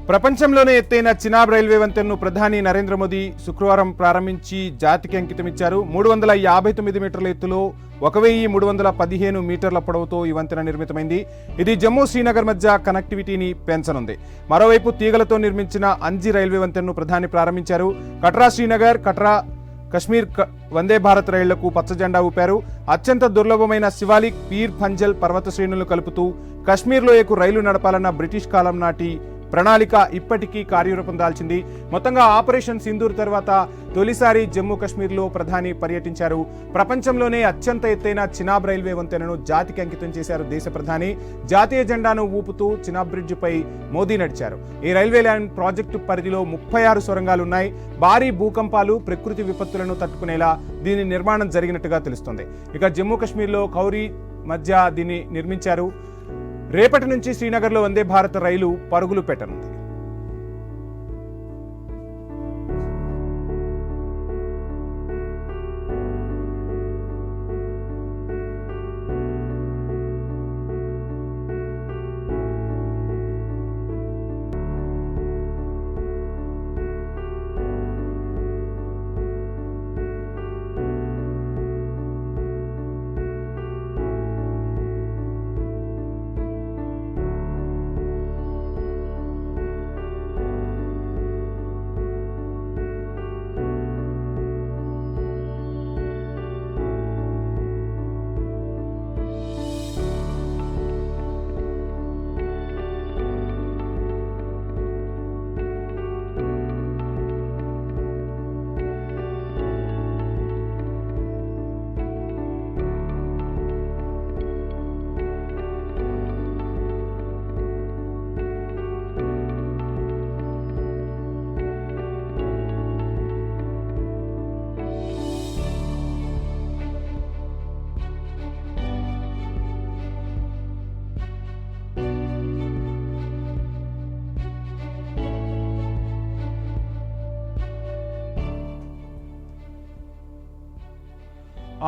ప్రపంచంలోనే ఎత్తైన చినాబ్ రైల్వే వంతెనను ప్రధాని నరేంద్ర మోదీ శుక్రవారం ప్రారంభించి జాతికి అంకితమిచ్చారు. 359 మీటర్ల ఎత్తులో 1315 మీటర్ల పొడవుతో ఈ వంతెన నిర్మితమైంది. ఇది జమ్మూ శ్రీనగర్ మధ్య కనెక్టివిటీని పెంచనుంది. మరోవైపు తీగలతో నిర్మించిన అంజీ రైల్వే వంతెనను ప్రధాని ప్రారంభించారు. కట్రా శ్రీనగర్, కట్రా కశ్మీర్ వందే భారత్ రైళ్లకు పచ్చజెండా ఊపారు. అత్యంత దుర్లభమైన శివాలిక్, పీర్ పంజల్ పర్వత శ్రేణులను కలుపుతూ కశ్మీర్ లోయకు రైలు నడపాలన్న బ్రిటిష్ కాలం నాటి ప్రణాళిక ఇప్పటికీ కార్యరూపం దాల్చింది. మొత్తంగా ఆపరేషన్ సింధూర్ తర్వాత తొలిసారి జమ్మూ కాశ్మీర్లో ప్రధాని పర్యటించారు. ప్రపంచంలోనే అత్యంత ఎత్తైన చినాబ్ రైల్వే వంతెనను జాతికి అంకితం చేశారు దేశ ప్రధాని. జాతీయ జెండాను ఊపుతూ చినాబ్ బ్రిడ్జ్ పై మోదీ నడిచారు. ఈ రైల్వే లైన్ ప్రాజెక్టు పరిధిలో 36 సొరంగాలున్నాయి. భారీ భూకంపాలు, ప్రకృతి విపత్తులను తట్టుకునేలా దీని నిర్మాణం జరిగినట్టుగా తెలుస్తుంది. ఇక జమ్మూ కాశ్మీర్లో కౌరీ మధ్య దీన్ని నిర్మించారు. రేపటి నుంచి శ్రీనగర్లో వందే భారత్ రైలు పరుగులు పెట్టనుంది.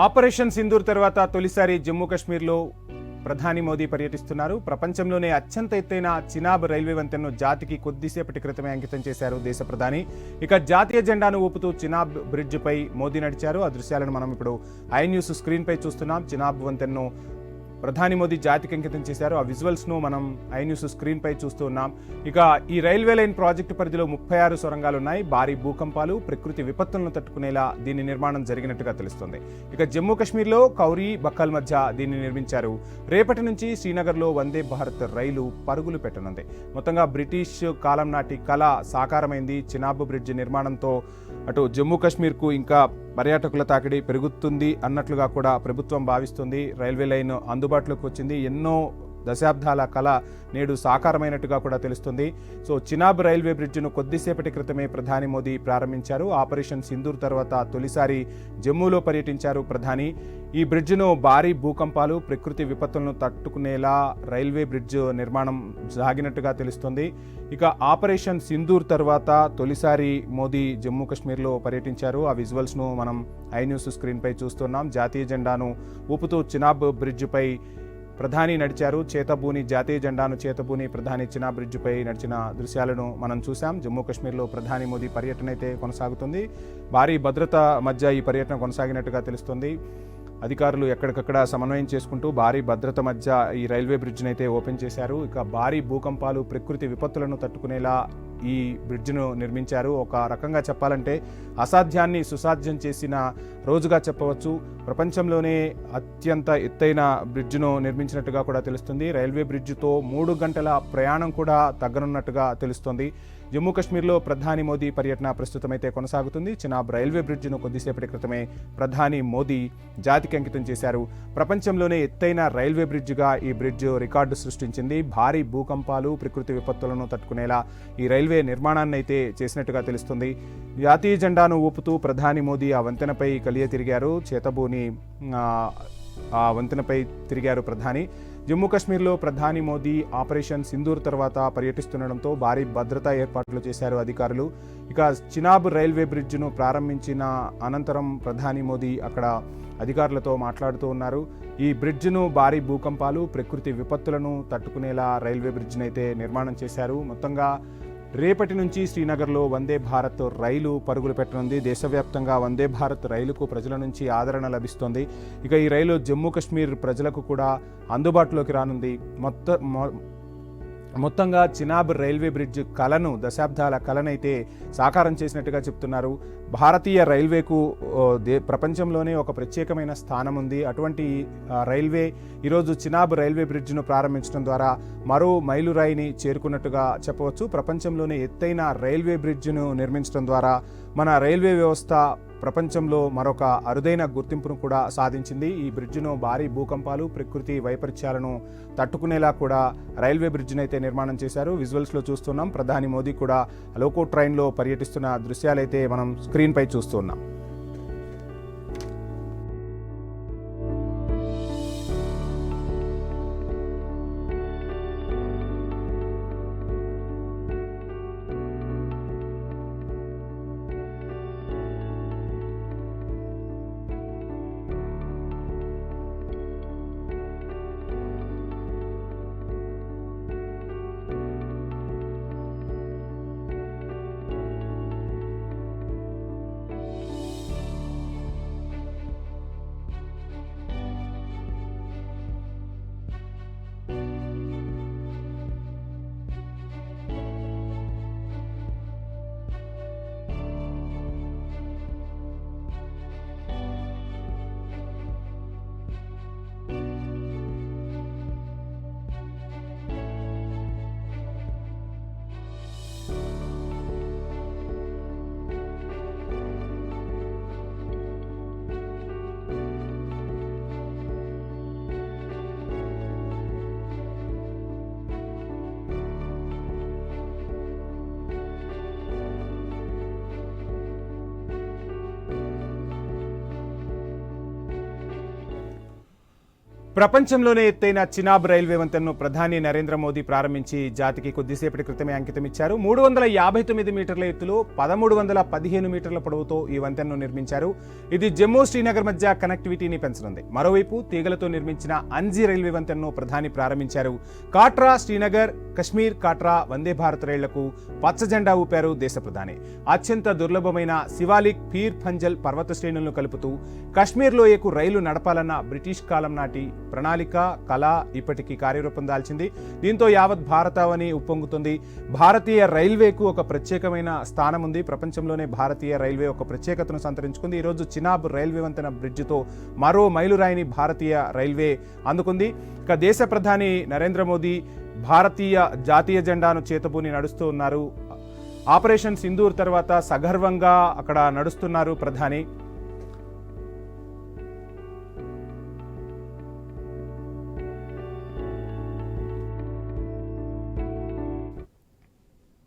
ఆపరేషన్ సింధూర్ తర్వాత తొలిసారి జమ్మూ కాశ్మీర్లో ప్రధాని మోదీ పర్యటిస్తున్నారు. ప్రపంచంలోనే అత్యంత ఎత్తైన చినాబ్ రైల్వే వంతెనను జాతికి కొద్దిసేపటి క్రితమే అంకితం చేశారు దేశ ప్రధాని. ఇక జాతీయ జెండాను ఊపుతూ చినాబ్ బ్రిడ్జ్ పై మోదీ నడిచారు. ఆ దృశ్యాలను మనం ఇప్పుడు ఐ న్యూస్ స్క్రీన్ పై చూస్తున్నాం. చినాబ్ వంతెనను ప్రధాని మోదీ జాతికి అంకితం చేశారు. ఆ విజువల్స్ ను మనం ఐ న్యూస్ స్క్రీన్ పై చూస్తూ ఉన్నాం. ఇక ఈ రైల్వే లైన్ ప్రాజెక్టు పరిధిలో 36 సొరంగాలున్నాయి. భారీ భూకంపాలు, ప్రకృతి విపత్తులను తట్టుకునేలా దీని నిర్మాణం జరిగినట్టుగా తెలుస్తుంది. ఇక జమ్మూ కాశ్మీర్లో కౌరీ, బక్కల్ మధ్య దీన్ని నిర్మించారు. రేపటి నుంచి శ్రీనగర్లో వందే భారత్ రైలు పరుగులు పెట్టనుంది. మొత్తంగా బ్రిటిష్ కాలం నాటి కళ సాకారమైంది. చినాబ్ బ్రిడ్జ్ నిర్మాణంతో అటు జమ్మూ కాశ్మీర్కు ఇంకా పర్యాటకుల తాకిడి పెరుగుతుంది అన్నట్లుగా కూడా ప్రభుత్వం భావిస్తుంది. రైల్వే లైన్ అందుబాటులోకి వచ్చింది. ఎన్నో దశాబ్దాల కళ నేడు సాకారమైనట్టుగా కూడా తెలుస్తుంది. సో చినాబ్ రైల్వే బ్రిడ్జ్ను కొద్దిసేపటి క్రితమే ప్రధాని మోదీ ప్రారంభించారు. ఆపరేషన్ సింధూర్ తర్వాత తొలిసారి జమ్మూలో పర్యటించారు ప్రధాని. ఈ బ్రిడ్జ్ను భారీ భూకంపాలు, ప్రకృతి విపత్తులను తట్టుకునేలా రైల్వే బ్రిడ్జ్ నిర్మాణం సాగినట్టుగా తెలుస్తుంది. ఇక ఆపరేషన్ సింధూర్ తర్వాత తొలిసారి మోదీ జమ్మూ కాశ్మీర్లో పర్యటించారు. ఆ విజువల్స్ను మనం ఐ న్యూస్ స్క్రీన్ పై చూస్తున్నాం. జాతీయ జెండాను ఊపుతూ చినాబ్ బ్రిడ్జ్ పై ప్రధాని నడిచారు. చేతబూని జాతీయ జెండాను చేతబూని ప్రధాని చినాబ్ బ్రిడ్జ్ పై నడిచిన దృశ్యాలను మనం చూసాం. జమ్మూ కాశ్మీర్లో ప్రధాని మోదీ పర్యటన అయితే కొనసాగుతుంది. భారీ భద్రత మధ్య ఈ పర్యటన కొనసాగినట్టుగా తెలుస్తుంది. అధికారులు ఎక్కడికక్కడ సమన్వయం చేసుకుంటూ భారీ భద్రత మధ్య ఈ రైల్వే బ్రిడ్జ్ని అయితే ఓపెన్ చేశారు. ఇక భారీ భూకంపాలు, ప్రకృతి విపత్తులను తట్టుకునేలా ఈ బ్రిడ్జ్ను నిర్మించారు. ఒక రకంగా చెప్పాలంటే అసాధ్యాన్ని సుసాధ్యం చేసిన రోజుగా చెప్పవచ్చు. ప్రపంచంలోనే అత్యంత ఎత్తైన బ్రిడ్జ్ను నిర్మించినట్టుగా కూడా తెలుస్తుంది. రైల్వే బ్రిడ్జ్తో 3 గంటల ప్రయాణం కూడా తగ్గనున్నట్టుగా తెలుస్తుంది. జమ్మూ కాశ్మీర్లో ప్రధాని మోదీ పర్యటన ప్రస్తుతం అయితే కొనసాగుతుంది. చినాబ్ రైల్వే బ్రిడ్జ్ను కొద్దిసేపటి క్రితమే ప్రధాని మోదీ జాతికి అంకితం చేశారు. ప్రపంచంలోనే ఎత్తైన రైల్వే బ్రిడ్జ్గా ఈ బ్రిడ్జ్ రికార్డు సృష్టించింది. భారీ భూకంపాలు, ప్రకృతి విపత్తులను తట్టుకునేలా ఈ రైల్వే నిర్మాణాన్ని అయితే చేసినట్టుగా తెలుస్తుంది. జాతీయ జెండాను ఊపుతూ ప్రధాని మోదీ ఆ వంతెనపై కలియ తిరిగారు. చేతబూని ఆ వంతెనపై తిరిగారు ప్రధాని. జమ్మూ కాశ్మీర్లో ప్రధాని మోదీ ఆపరేషన్ సింధూర్ తర్వాత పర్యటిస్తుండడంతో భారీ భద్రతా ఏర్పాట్లు చేశారు అధికారులు. ఇక చినాబ్ రైల్వే బ్రిడ్జ్ను ప్రారంభించిన అనంతరం ప్రధాని మోదీ అక్కడ అధికారులతో మాట్లాడుతూ ఉన్నారు. ఈ బ్రిడ్జ్ను భారీ భూకంపాలు, ప్రకృతి విపత్తులను తట్టుకునేలా రైల్వే బ్రిడ్జ్ను అయితే నిర్మాణం చేశారు. మొత్తంగా రేపటి నుంచి శ్రీనగర్లో వందే భారత్ రైలు పరుగులు పెట్టనుంది. దేశవ్యాప్తంగా వందే భారత్ రైలుకు ప్రజల నుంచి ఆదరణ లభిస్తోంది. ఇక ఈ రైలు జమ్మూ కాశ్మీర్ ప్రజలకు కూడా అందుబాటులోకి రానుంది. మొత్తంగా చినాబ్ రైల్వే బ్రిడ్జ్ కలను, దశాబ్దాల కలనైతే సాకారం చేసినట్టుగా చెప్తున్నారు. భారతీయ రైల్వేకు ప్రపంచంలోనే ఒక ప్రత్యేకమైన స్థానం ఉంది. అటువంటి రైల్వే ఈరోజు చినాబ్ రైల్వే బ్రిడ్జ్ను ప్రారంభించడం ద్వారా మరో మైలురాయిని చేరుకున్నట్టుగా చెప్పవచ్చు. ప్రపంచంలోనే ఎత్తైన రైల్వే బ్రిడ్జ్ను నిర్మించడం ద్వారా మన రైల్వే వ్యవస్థ ప్రపంచంలో మరొక అరుదైన గుర్తింపును కూడా సాధించింది. ఈ బ్రిడ్జ్ను భారీ భూకంపాలు, ప్రకృతి వైపరీత్యాలను తట్టుకునేలా కూడా రైల్వే బ్రిడ్జ్ను అయితే నిర్మాణం చేశారు. విజువల్స్లో చూస్తున్నాం. ప్రధాని మోదీ కూడా లోకో ట్రైన్లో పర్యటిస్తున్న దృశ్యాలైతే మనం స్క్రీన్పై చూస్తున్నాం. ప్రపంచంలోనే ఎత్తైన చినాబ్ రైల్వే వంతెనను ప్రధాని నరేంద్ర మోదీ ప్రారంభించి జాతికి కొద్దిసేపటి క్రితమే అంకితమిచ్చారు. 359 మీటర్ల ఎత్తులో 1315 మీటర్ల పొడవుతో ఈ వంతెనను నిర్మించారు. ఇది జమ్మూ శ్రీనగర్ మధ్య కనెక్టివిటీని పెంచనుంది. మరోవైపు తీగలతో నిర్మించిన అంజీ రైల్వే వంతెనను ప్రధాని ప్రారంభించారు. కాట్రా శ్రీనగర్, కశ్మీర్ కాట్రా వందే భారత్ రైళ్లకు పచ్చ జెండా ఊపారు దేశ ప్రధాని. అత్యంత దుర్లభమైన శివాలిక్, పీర్ పంజల్ పర్వత శ్రేణులను కలుపుతూ కశ్మీర్ లోయకు రైలు నడపాలన్న బ్రిటిష్ కాలం నాటి ప్రణాళిక, కళ ఇప్పటికీ కార్యరూపం దాల్చింది. దీంతో యావత్ భారతావని ఉప్పొంగుతుంది. భారతీయ రైల్వేకు ఒక ప్రత్యేకమైన స్థానం ఉంది. ప్రపంచంలోనే భారతీయ రైల్వే ఒక ప్రత్యేకతను సంతరించుకుంది. ఈరోజు చినాబ్ రైల్వే వంతెన బ్రిడ్జితో మరో మైలురాయిని భారతీయ రైల్వే అందుకుంది. ఇక దేశ ప్రధాని నరేంద్ర మోదీ భారతీయ జాతీయ జెండాను చేతబూని నడుస్తూ ఉన్నారు. ఆపరేషన్ సింధూర్ తర్వాత సగర్వంగా అక్కడ నడుస్తున్నారు ప్రధాని.